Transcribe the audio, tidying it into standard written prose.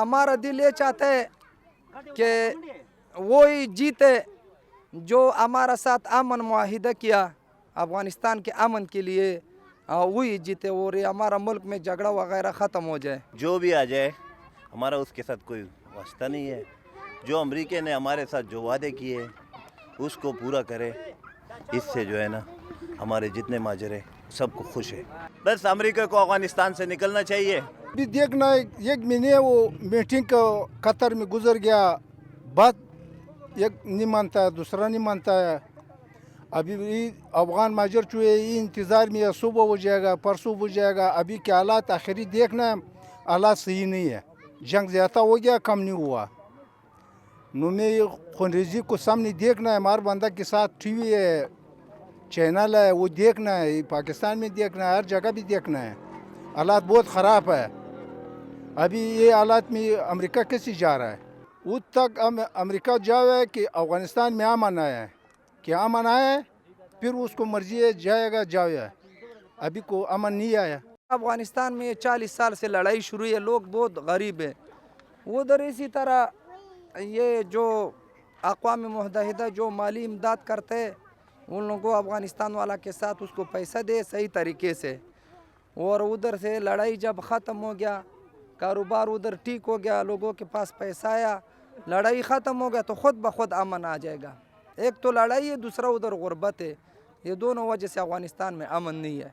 ہمارا دل یہ چاہتا ہے کہ وہی جیتے جو ہمارا ساتھ امن معاہدہ کیا افغانستان کے امن کے لیے، وہی جیتے اور یہ ہمارا ملک میں جھگڑا وغیرہ ختم ہو جائے۔ جو بھی آ جائے ہمارا اس کے ساتھ کوئی واسطہ نہیں ہے۔ جو امریکہ نے ہمارے ساتھ جو وعدے کیے اس کو پورا کرے، اس سے جو ہے نا ہمارے جتنے ماجر ہیں سب کو خوش ہے۔ بس امریکہ کو افغانستان سے نکلنا چاہیے۔ بھی دیکھنا ایک مہینے وہ میٹنگ قطر میں گزر گیا، بات ایک نہیں مانتا ہے دوسرا نہیں مانتا ہے۔ ابھی افغان ماجر جو ہے یہ انتظار میں صبح ہو جائے گا پرسوں ہو جائے گا۔ ابھی کے حالات آخری دیکھنا ہے، حالات صحیح نہیں ہے، جنگ زیادہ ہو گیا کم نہیں ہوا۔ میں خونریزی کو سامنے دیکھنا ہے، ہمارے بندہ کے ساتھ ٹی وی ہے، چینل ہے، وہ دیکھنا ہے، پاکستان میں دیکھنا ہے، ہر جگہ بھی دیکھنا ہے۔ حالات بہت خراب ہے۔ ابھی یہ حالات میں امریکہ کیسے جا رہا ہے؟ وہ تک امریکہ جاوے کہ افغانستان میں امن آیا ہے، کہ امن آیا ہے پھر اس کو مرضی ہے جائے گا جاوے۔ ابھی کو امن نہیں آیا۔ افغانستان میں 40 سال سے لڑائی شروع ہے، لوگ بہت غریب ہیں۔ ادھر اسی طرح یہ جو اقوام متحدہ جو مالی امداد کرتے ہیں ان لوگوں افغانستان والا کے ساتھ اس کو پیسہ دے صحیح طریقے سے، اور ادھر سے لڑائی جب ختم ہو گیا، کاروبار ادھر ٹھیک ہو گیا، لوگوں کے پاس پیسہ آیا، لڑائی ختم ہو گیا تو خود بخود امن آ جائے گا۔ ایک تو لڑائی ہے، دوسرا ادھر غربت ہے، یہ دونوں وجہ سے افغانستان میں امن نہیں ہے۔